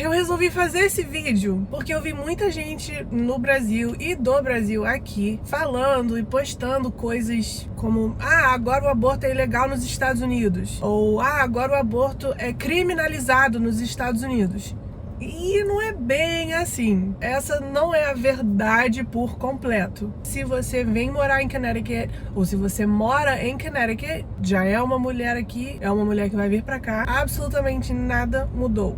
Eu resolvi fazer esse vídeo porque eu vi muita gente no Brasil e do Brasil aqui falando e postando coisas como agora o aborto é ilegal nos Estados Unidos, ou agora o aborto é criminalizado nos Estados Unidos. E não é bem assim. Essa não é a verdade por completo. Se você vem morar em Connecticut, ou se você mora em Connecticut, já é uma mulher aqui, é uma mulher que vai vir pra cá, absolutamente nada mudou.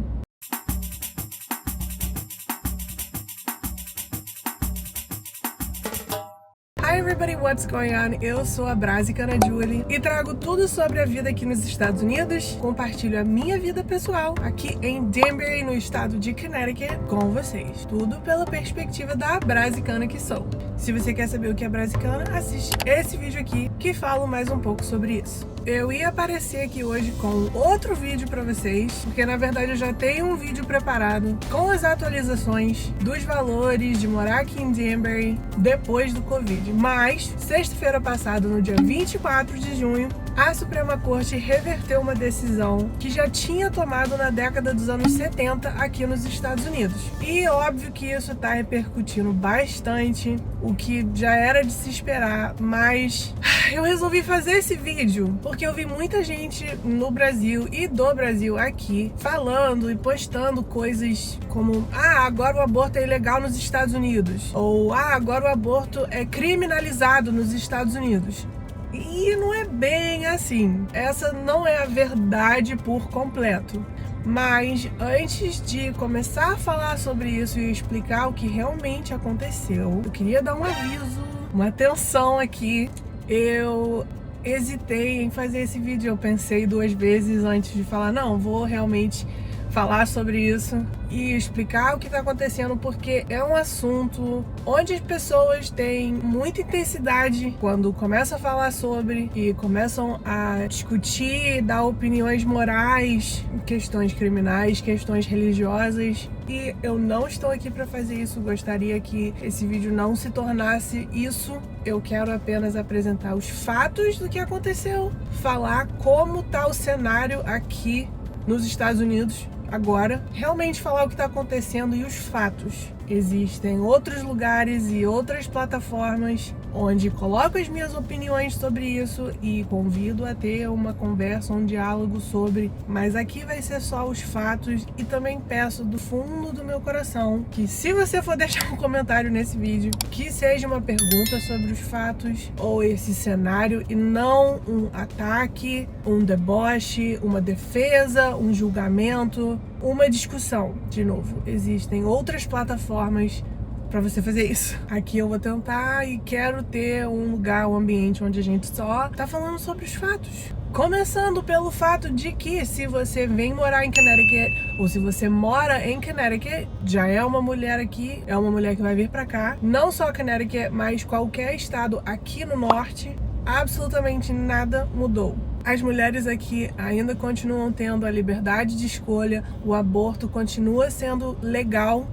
Hi everybody, what's going on? Eu sou a Brasicana Julie e trago tudo sobre a vida aqui nos Estados Unidos. Compartilho a minha vida pessoal aqui em Danbury, no estado de Connecticut, com vocês. Tudo pela perspectiva da Brasicana que sou. Se você quer saber o que é Brasicana, assiste esse vídeo aqui que falo mais um pouco sobre isso. Eu ia aparecer aqui hoje com outro vídeo pra vocês, porque na verdade eu já tenho um vídeo preparado com as atualizações dos valores de morar aqui em Danbury depois do Covid. Mas, sexta-feira passada, no dia 24 de junho, a Suprema Corte reverteu uma decisão que já tinha tomado na década dos anos 70 aqui nos Estados Unidos. E óbvio que isso tá repercutindo bastante, o que já era de se esperar, mas eu resolvi fazer esse vídeo porque eu vi muita gente no Brasil e do Brasil aqui falando e postando coisas como agora o aborto é ilegal nos Estados Unidos, ou agora o aborto é criminalizado nos Estados Unidos. E não é bem assim. Essa não é a verdade por completo. Mas antes de começar a falar sobre isso e explicar o que realmente aconteceu, eu queria dar um aviso, uma atenção aqui. Eu hesitei em fazer esse vídeo, eu pensei duas vezes antes de falar, não, vou realmente falar sobre isso e explicar o que está acontecendo, porque é um assunto onde as pessoas têm muita intensidade quando começam a falar sobre e começam a discutir, dar opiniões morais, questões criminais, questões religiosas. E eu não estou aqui para fazer isso, gostaria que esse vídeo não se tornasse isso. Eu quero apenas apresentar os fatos do que aconteceu, falar como está o cenário aqui nos Estados Unidos agora, realmente falar o que está acontecendo e os fatos. Existem outros lugares e outras plataformas onde coloco as minhas opiniões sobre isso e convido a ter uma conversa, um diálogo sobre, mas aqui vai ser só os fatos. E também peço do fundo do meu coração que, se você for deixar um comentário nesse vídeo, que seja uma pergunta sobre os fatos ou esse cenário e não um ataque, um deboche, uma defesa, um julgamento, uma discussão. De novo, existem outras plataformas para você fazer isso. Aqui eu vou tentar e quero ter um lugar, um ambiente onde a gente só tá falando sobre os fatos. Começando pelo fato de que, se você vem morar em Connecticut, ou se você mora em Connecticut, já é uma mulher aqui, é uma mulher que vai vir pra cá. Não só Connecticut, mas qualquer estado aqui no norte, absolutamente nada mudou. As mulheres aqui ainda continuam tendo a liberdade de escolha, o aborto continua sendo legal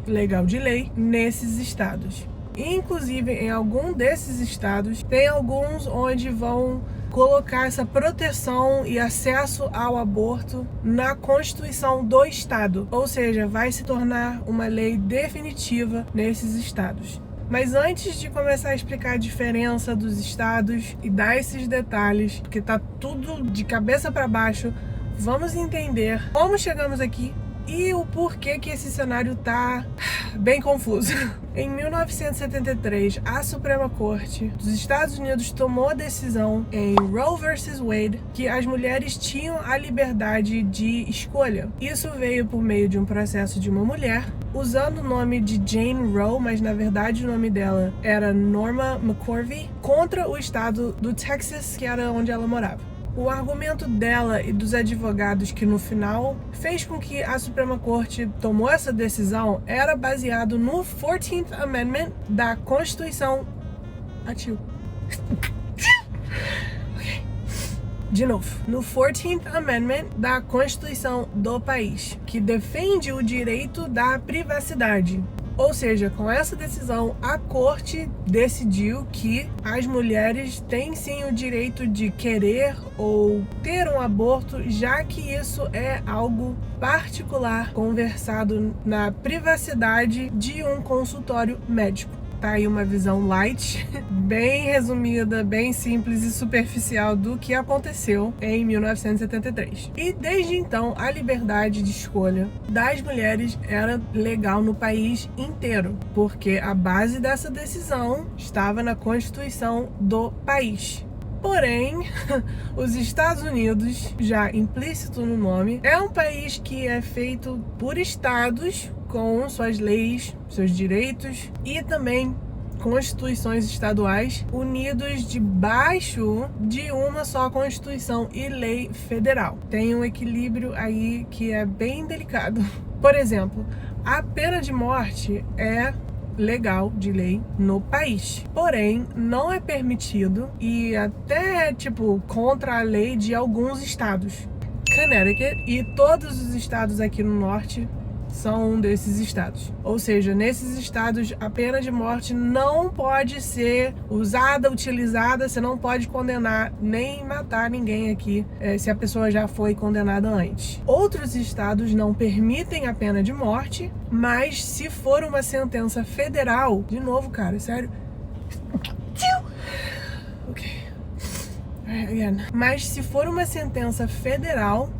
de lei nesses estados. Inclusive, em algum desses estados, tem alguns onde vão colocar essa proteção e acesso ao aborto na Constituição do estado, ou seja, vai se tornar uma lei definitiva nesses estados. Mas antes de começar a explicar a diferença dos estados e dar esses detalhes, porque tá tudo de cabeça para baixo, vamos entender como chegamos aqui e o porquê que esse cenário tá bem confuso. Em 1973, a Suprema Corte dos Estados Unidos tomou a decisão em Roe vs. Wade que as mulheres tinham a liberdade de escolha. Isso veio por meio de um processo de uma mulher usando o nome de Jane Roe, mas na verdade o nome dela era Norma McCorvey, contra o estado do Texas, que era onde ela morava. O argumento dela e dos advogados que no final fez com que a Suprema Corte tomou essa decisão era baseado no 14th Amendment da Constituição. De novo, no 14th Amendment da Constituição do país, que defende o direito da privacidade. Ou seja, com essa decisão, a corte decidiu que as mulheres têm sim o direito de querer ou ter um aborto, já que isso é algo particular, conversado na privacidade de um consultório médico. Tá aí uma visão light, bem resumida, bem simples e superficial do que aconteceu em 1973. E desde então, a liberdade de escolha das mulheres era legal no país inteiro, porque a base dessa decisão estava na Constituição do país. Porém, os Estados Unidos, já implícito no nome, é um país que é feito por estados com suas leis, seus direitos e também constituições estaduais unidos debaixo de uma só constituição e lei federal. Tem um equilíbrio aí que é bem delicado. Por exemplo, a pena de morte é legal de lei no país, porém não é permitido e até contra a lei de alguns estados. Connecticut e todos os estados aqui no norte são um desses estados. Ou seja, nesses estados a pena de morte não pode ser usada, utilizada, você não pode condenar nem matar ninguém aqui se a pessoa já foi condenada antes. Outros estados não permitem a pena de morte, mas se for uma sentença federal, de novo, cara, sério. Ok. Again. Mas se for uma sentença federal,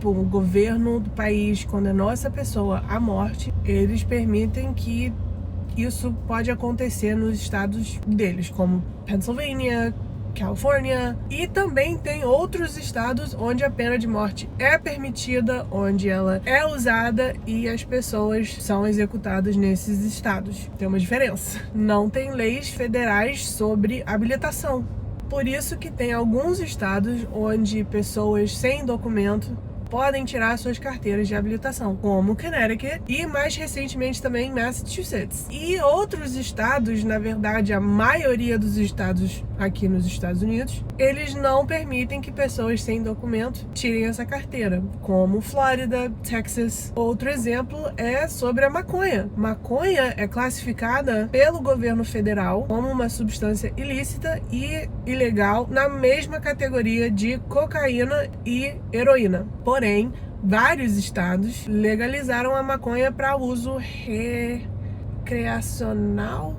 o governo do país condenou essa pessoa à morte, eles permitem que isso pode acontecer nos estados deles, como Pennsylvania, Califórnia, e também tem outros estados onde a pena de morte é permitida, onde ela é usada e as pessoas são executadas nesses estados. Tem uma diferença. Não tem leis federais sobre habilitação. Por isso que tem alguns estados onde pessoas sem documento podem tirar suas carteiras de habilitação, como Connecticut e mais recentemente também Massachusetts. E outros estados, na verdade a maioria dos estados aqui nos Estados Unidos, eles não permitem que pessoas sem documento tirem essa carteira, como Flórida, Texas. Outro exemplo é sobre a maconha. Maconha é classificada pelo governo federal como uma substância ilícita e ilegal na mesma categoria de cocaína e heroína. Porém, vários estados legalizaram a maconha para uso recreacional?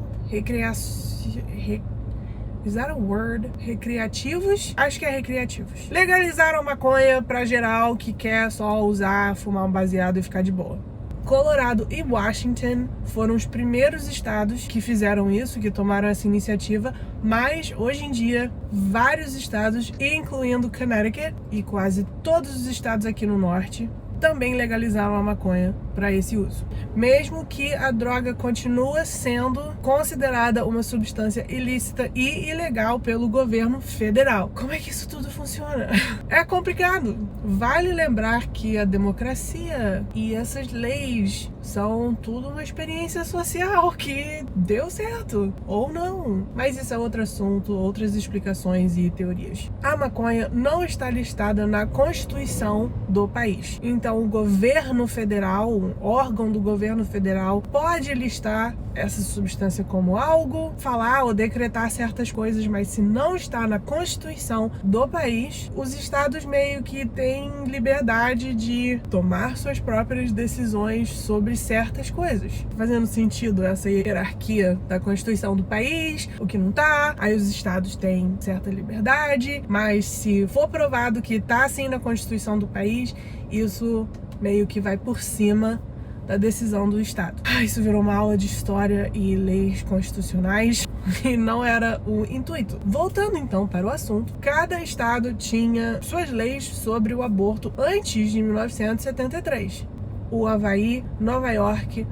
Is that a word? Recreativos? Acho que é recreativos. Legalizaram a maconha para geral que quer só usar, fumar um baseado e ficar de boa. Colorado e Washington foram os primeiros estados que fizeram isso, que tomaram essa iniciativa, mas hoje em dia vários estados, incluindo Connecticut e quase todos os estados aqui no norte, também legalizaram a maconha para esse uso. Mesmo que a droga continua sendo considerada uma substância ilícita e ilegal pelo governo federal. Como é que isso tudo funciona? É complicado. Vale lembrar que a democracia e essas leis são tudo uma experiência social que deu certo, ou não. Mas isso é outro assunto, outras explicações e teorias. A maconha não está listada na Constituição do país. Então o governo federal, um órgão do governo federal, pode listar essa substância como algo, falar ou decretar certas coisas, mas se não está na Constituição do país, os estados meio que têm liberdade de tomar suas próprias decisões sobre certas coisas. Fazendo sentido essa hierarquia da Constituição do país, o que não tá, aí os estados têm certa liberdade, mas se for provado que tá assim na Constituição do país, isso meio que vai por cima da decisão do estado. Isso virou uma aula de história e leis constitucionais e não era o intuito. Voltando então para o assunto, cada estado tinha suas leis sobre o aborto antes de 1973. O Havaí, Nova York,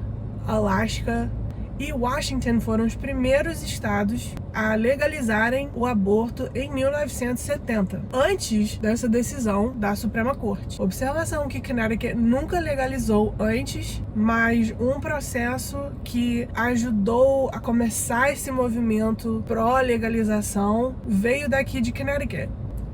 Alasca e Washington foram os primeiros estados a legalizarem o aborto em 1970, antes dessa decisão da Suprema Corte. Observação que Connecticut nunca legalizou antes, mas um processo que ajudou a começar esse movimento pró-legalização veio daqui de Connecticut.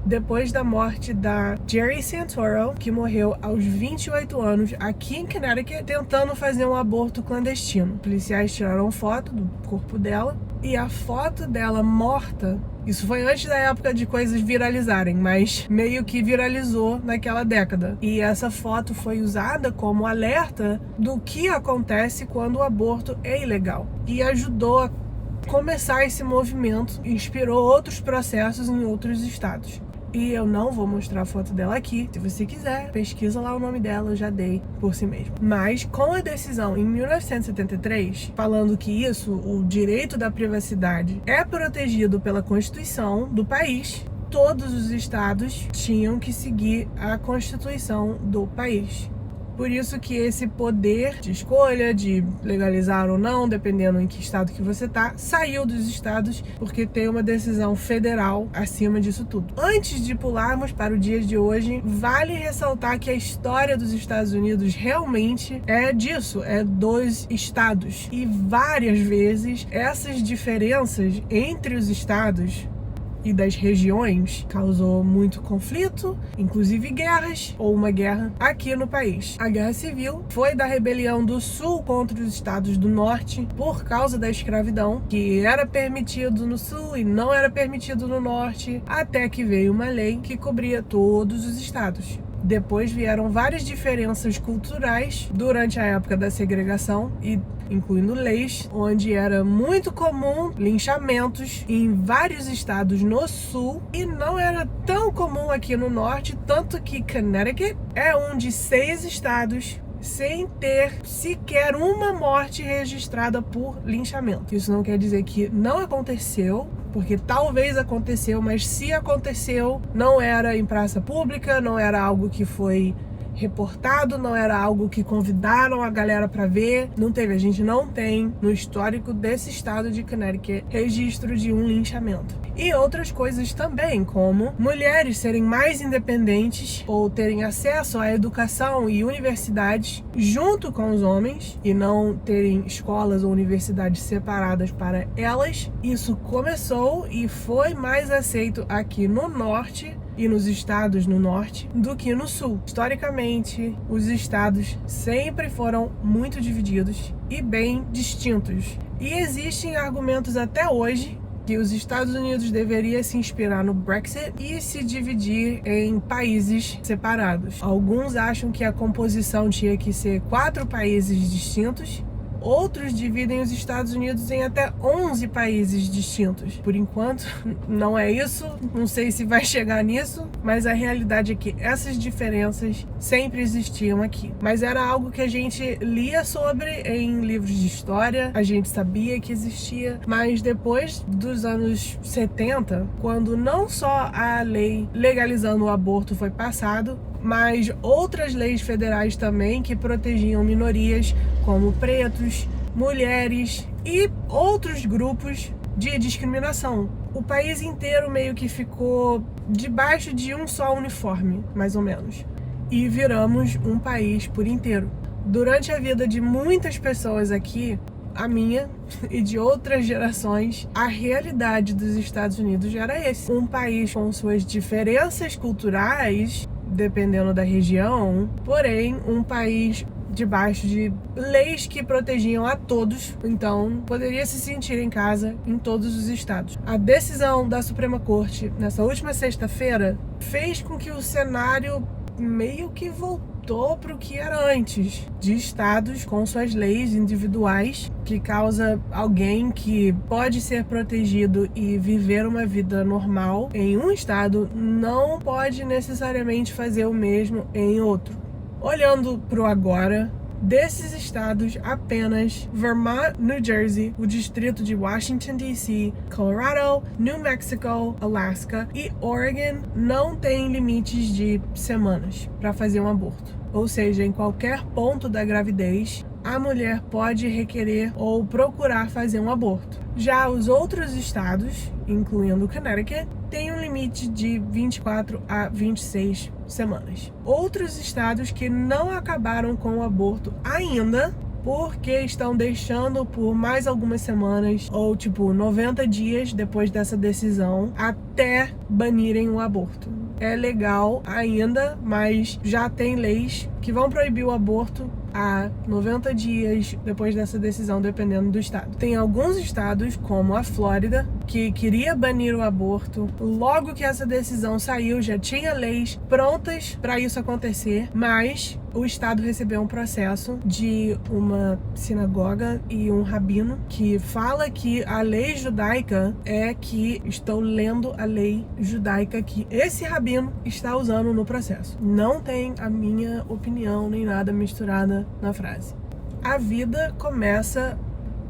depois da morte da Jerry Santoro, que morreu aos 28 anos aqui em Connecticut, tentando fazer um aborto clandestino. Policiais tiraram foto do corpo dela e a foto dela morta, isso foi antes da época de coisas viralizarem, mas meio que viralizou naquela década. E essa foto foi usada como alerta do que acontece quando o aborto é ilegal. E ajudou a começar esse movimento, inspirou outros processos em outros estados. E eu não vou mostrar a foto dela aqui. Se você quiser, pesquisa lá o nome dela, eu já dei por si mesmo. Mas com a decisão em 1973, falando que isso, o direito da privacidade, é protegido pela Constituição do país, todos os estados tinham que seguir a Constituição do país. Por isso que esse poder de escolha, de legalizar ou não, dependendo em que estado que você tá, saiu dos estados, porque tem uma decisão federal acima disso tudo. Antes de pularmos para o dia de hoje, vale ressaltar que a história dos Estados Unidos realmente é disso, é dos estados. E várias vezes essas diferenças entre os estados e das regiões causou muito conflito, inclusive guerras ou uma guerra aqui no país. A Guerra Civil foi da rebelião do Sul contra os estados do Norte por causa da escravidão, que era permitido no Sul e não era permitido no Norte, até que veio uma lei que cobria todos os estados. Depois vieram várias diferenças culturais durante a época da segregação, e incluindo leis, onde era muito comum linchamentos em vários estados no sul e não era tão comum aqui no norte, tanto que Connecticut é um de 6 estados sem ter sequer uma morte registrada por linchamento. Isso não quer dizer que não aconteceu, porque talvez aconteceu, mas se aconteceu, não era em praça pública, não era algo que foi reportado, não era algo que convidaram a galera para ver, não teve. A gente não tem no histórico desse estado de Connecticut registro de um linchamento. E outras coisas também, como mulheres serem mais independentes ou terem acesso à educação e universidades junto com os homens e não terem escolas ou universidades separadas para elas. Isso começou e foi mais aceito aqui no norte e nos estados no norte do que no sul. Historicamente, os estados sempre foram muito divididos e bem distintos. E existem argumentos até hoje que os Estados Unidos deveria se inspirar no Brexit e se dividir em países separados. Alguns acham que a composição tinha que ser 4 países distintos. Outros dividem os Estados Unidos em até 11 países distintos. Por enquanto, não é isso. Não sei se vai chegar nisso, mas a realidade é que essas diferenças sempre existiam aqui. Mas era algo que a gente lia sobre em livros de história, a gente sabia que existia, mas depois dos anos 70, quando não só a lei legalizando o aborto foi passado, mas outras leis federais também que protegiam minorias como pretos, mulheres e outros grupos de discriminação. O país inteiro meio que ficou debaixo de um só uniforme, mais ou menos. E viramos um país por inteiro. Durante a vida de muitas pessoas aqui, a minha e de outras gerações, a realidade dos Estados Unidos era esse. Um país com suas diferenças culturais, dependendo da região, porém um país debaixo de leis que protegiam a todos, então poderia se sentir em casa em todos os estados. A decisão da Suprema Corte nessa última sexta-feira fez com que o cenário meio que voltou para o que era antes, de estados com suas leis individuais, que causa alguém que pode ser protegido e viver uma vida normal em um estado não pode necessariamente fazer o mesmo em outro. Olhando para o agora, desses estados, apenas Vermont, New Jersey, o distrito de Washington, D.C., Colorado, New Mexico, Alaska e Oregon não têm limites de semanas para fazer um aborto. Ou seja, em qualquer ponto da gravidez, a mulher pode requerer ou procurar fazer um aborto. Já os outros estados, incluindo Connecticut, têm um limite de 24 a 26 semanas. Outros estados que não acabaram com o aborto ainda porque estão deixando por mais algumas semanas, ou tipo 90 dias depois dessa decisão, até banirem o aborto. É legal ainda, mas já tem leis que vão proibir o aborto há 90 dias depois dessa decisão, dependendo do estado. Tem alguns estados, como a Flórida, que queria banir o aborto. Logo que essa decisão saiu, já tinha leis prontas para isso acontecer, mas o estado recebeu um processo de uma sinagoga e um rabino que fala que a lei judaica é que estou lendo a lei judaica que esse rabino está usando no processo. Não tem a minha opinião nem nada misturada na frase. A vida começa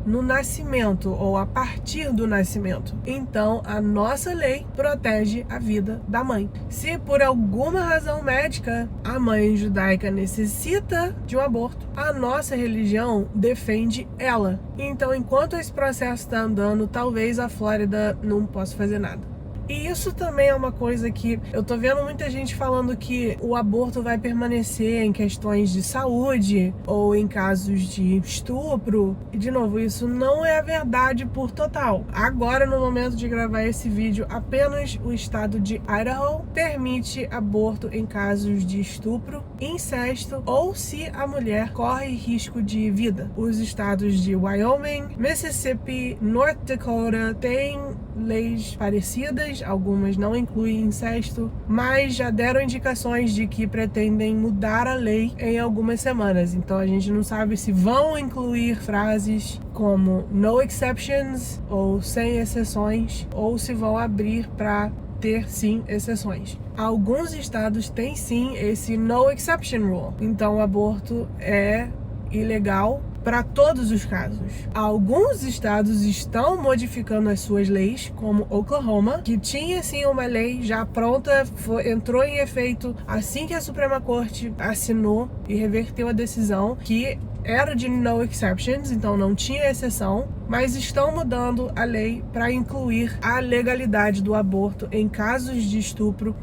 no nascimento ou a partir do nascimento. Então, a nossa lei protege a vida da mãe. Se por alguma razão médica a mãe judaica necessita de um aborto, a nossa religião defende ela. Então, enquanto esse processo está andando, talvez a Flórida não possa fazer nada. E isso também é uma coisa que eu tô vendo muita gente falando que o aborto vai permanecer em questões de saúde ou em casos de estupro. E de novo, isso não é a verdade por total. Agora, no momento de gravar esse vídeo, apenas o estado de Idaho permite aborto em casos de estupro, incesto ou se a mulher corre risco de vida. Os estados de Wyoming, Mississippi, North Dakota têm leis parecidas, algumas não incluem incesto, mas já deram indicações de que pretendem mudar a lei em algumas semanas. Então a gente não sabe se vão incluir frases como no exceptions ou sem exceções, ou se vão abrir para ter sim exceções. Alguns estados têm sim esse no exception rule, então o aborto é ilegal para todos os casos. Alguns estados estão modificando as suas leis, como Oklahoma, que tinha sim uma lei já pronta, entrou em efeito assim que a Suprema Corte assinou e reverteu a decisão, que era de no exceptions, então não tinha exceção, mas estão mudando a lei para incluir a legalidade do aborto em casos de estupro,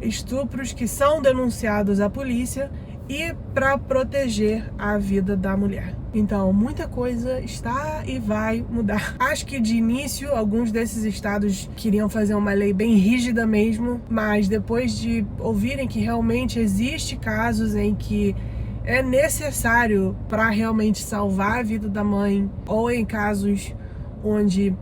estupros que são denunciados à polícia e para proteger a vida da mulher. Então, muita coisa está e vai mudar. Acho que de início, alguns desses estados queriam fazer uma lei bem rígida mesmo, mas depois de ouvirem que realmente existe casos em que é necessário para realmente salvar a vida da mãe, ou em casos onde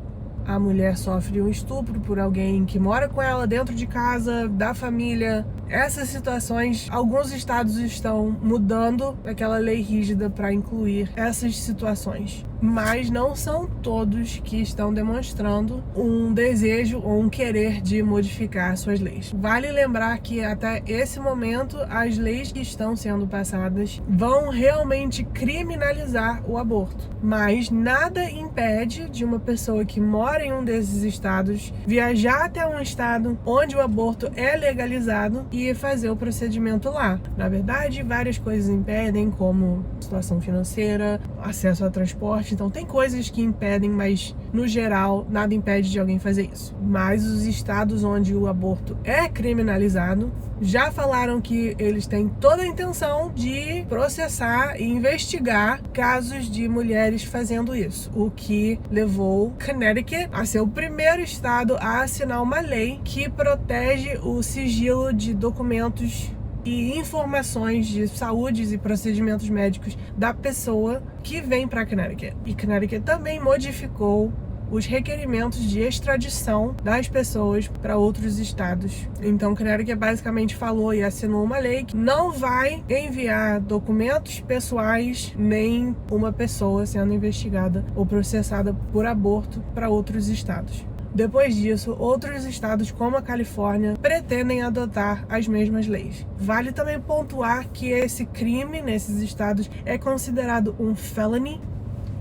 a mulher sofre um estupro por alguém que mora com ela dentro de casa, da família. Essas situações, alguns estados estão mudando aquela lei rígida para incluir essas situações. Mas não são todos que estão demonstrando um desejo ou um querer de modificar suas leis. Vale lembrar que até esse momento, as leis que estão sendo passadas vão realmente criminalizar o aborto. Mas nada impede de uma pessoa que mora em um desses estados viajar até um estado onde o aborto é legalizado e fazer o procedimento lá. Na verdade, várias coisas impedem, como situação financeira, acesso a transporte. Então tem coisas que impedem, mas no geral nada impede de alguém fazer isso. Mas os estados onde o aborto é criminalizado já falaram que eles têm toda a intenção de processar e investigar casos de mulheres fazendo isso, o que levou Connecticut a ser o primeiro estado a assinar uma lei que protege o sigilo de documentos e informações de saúde e procedimentos médicos da pessoa que vem para Connecticut. E Connecticut também modificou os requerimentos de extradição das pessoas para outros estados. Então, Connecticut basicamente falou e assinou uma lei que não vai enviar documentos pessoais nem uma pessoa sendo investigada ou processada por aborto para outros estados. Depois disso, outros estados como a Califórnia pretendem adotar as mesmas leis. Vale também pontuar que esse crime nesses estados é considerado um felony.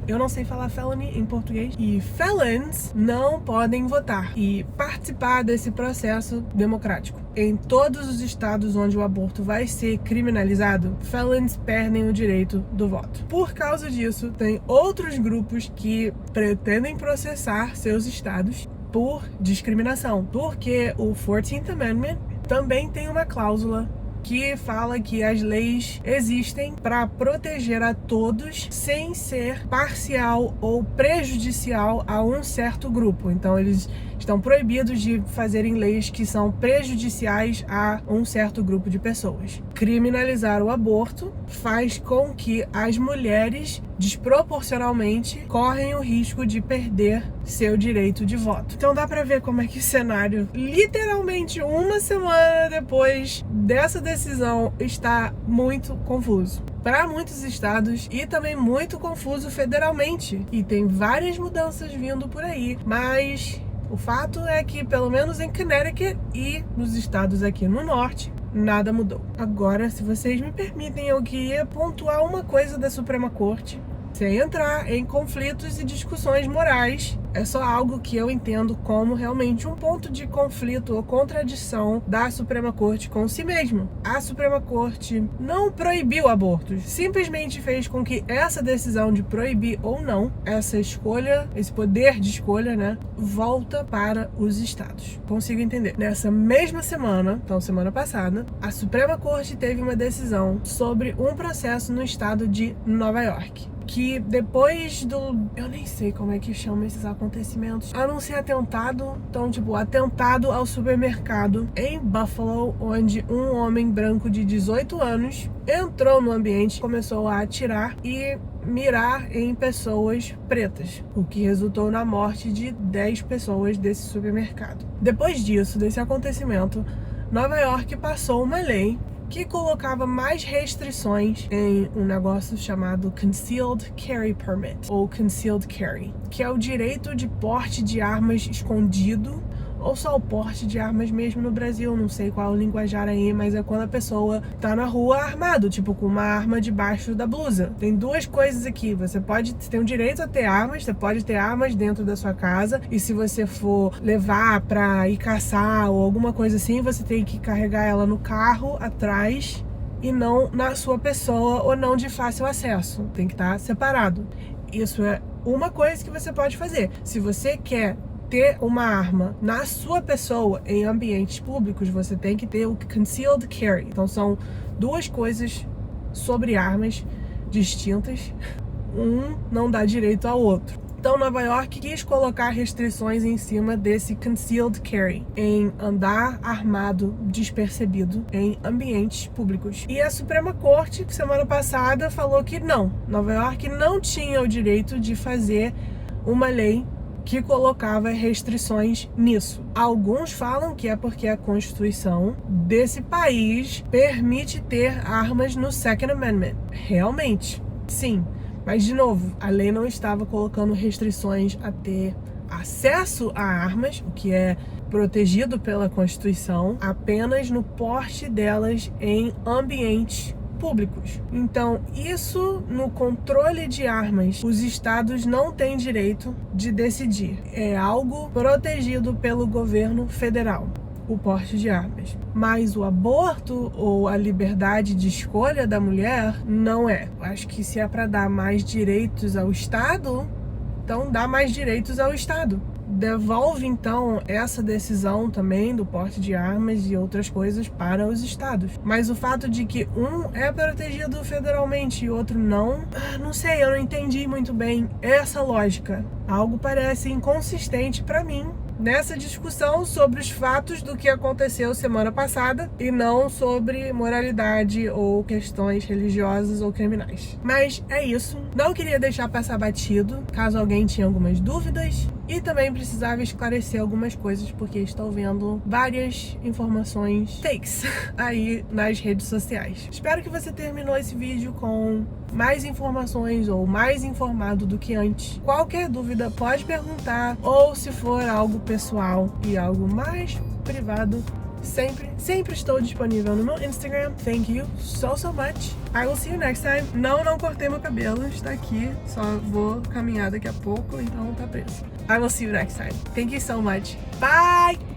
Eu não sei falar felony em português. E felons não podem votar e participar desse processo democrático. Em todos os estados onde o aborto vai ser criminalizado, felons perdem o direito do voto. Por causa disso, tem outros grupos que pretendem processar seus estados por discriminação, porque o 14th Amendment também tem uma cláusula que fala que as leis existem para proteger a todos sem ser parcial ou prejudicial a um certo grupo. Então eles estão proibidos de fazerem leis que são prejudiciais a um certo grupo de pessoas. Criminalizar o aborto faz com que as mulheres, desproporcionalmente, correm o risco de perder seu direito de voto. Então dá pra ver como é que o cenário, literalmente uma semana depois dessa decisão, está muito confuso para muitos estados e também muito confuso federalmente. E tem várias mudanças vindo por aí, mas o fato é que, pelo menos em Connecticut e nos estados aqui no norte, nada mudou. Agora, se vocês me permitem, eu queria pontuar uma coisa da Suprema Corte, sem entrar em conflitos e discussões morais. É só algo que eu entendo como realmente um ponto de conflito ou contradição da Suprema Corte com si mesmo. A Suprema Corte não proibiu abortos, simplesmente fez com que essa decisão de proibir ou não, essa escolha, esse poder de escolha, né, volta para os estados. Consigo entender. Nessa mesma semana, então semana passada, a Suprema Corte teve uma decisão sobre um processo no estado de Nova York, que depois do... eu nem sei como é que chama esses acontecimentos. Anuncia atentado. Então, tipo, atentado ao supermercado em Buffalo, onde um homem branco de 18 anos entrou no ambiente, começou a atirar e mirar em pessoas pretas, o que resultou na morte de 10 pessoas desse supermercado. Depois disso, desse acontecimento, Nova York passou uma lei que colocava mais restrições em um negócio chamado Concealed Carry Permit, ou Concealed Carry, que é o direito de porte de armas escondido, ou só o porte de armas mesmo no Brasil, não sei qual é o linguajar aí, mas é quando a pessoa tá na rua armado, tipo com uma arma debaixo da blusa. Tem duas coisas aqui, você tem o direito a ter armas, você pode ter armas dentro da sua casa, e se você for levar pra ir caçar ou alguma coisa assim, você tem que carregar ela no carro atrás e não na sua pessoa, ou não de fácil acesso, tem que estar separado. Isso é uma coisa que você pode fazer. Se você quer ter uma arma na sua pessoa em ambientes públicos, você tem que ter o Concealed Carry. Então são duas coisas sobre armas distintas. Um não dá direito ao outro. Então Nova York quis colocar restrições em cima desse Concealed Carry, em andar armado despercebido em ambientes públicos. E a Suprema Corte, semana passada, falou que não, Nova York não tinha o direito de fazer uma lei que colocava restrições nisso. Alguns falam que é porque a Constituição desse país permite ter armas no Second Amendment. Realmente, sim. Mas, de novo, a lei não estava colocando restrições a ter acesso a armas, o que é protegido pela Constituição, apenas no porte delas em ambientes públicos. Então, isso no controle de armas, os estados não têm direito de decidir. É algo protegido pelo governo federal, o porte de armas. Mas o aborto ou a liberdade de escolha da mulher não é. Acho que se é para dar mais direitos ao estado, então dá mais direitos ao estado. Devolve, então, essa decisão também do porte de armas e outras coisas para os estados. Mas o fato de que um é protegido federalmente e outro não, não sei, eu não entendi muito bem essa lógica. Algo parece inconsistente para mim nessa discussão sobre os fatos do que aconteceu semana passada e não sobre moralidade ou questões religiosas ou criminais. Mas é isso. Não queria deixar passar batido, caso alguém tinha algumas dúvidas, e também precisava esclarecer algumas coisas, porque estou vendo várias informações fakes aí nas redes sociais. Espero que você terminou esse vídeo com mais informações ou mais informado do que antes. Qualquer dúvida pode perguntar, ou se for algo pessoal e algo mais privado, sempre estou disponível no meu Instagram. Thank you so much. I will see you next time. Não cortei meu cabelo, está aqui, só vou caminhar daqui a pouco, então tá preso. I will see you next time. Thank you so much. Bye!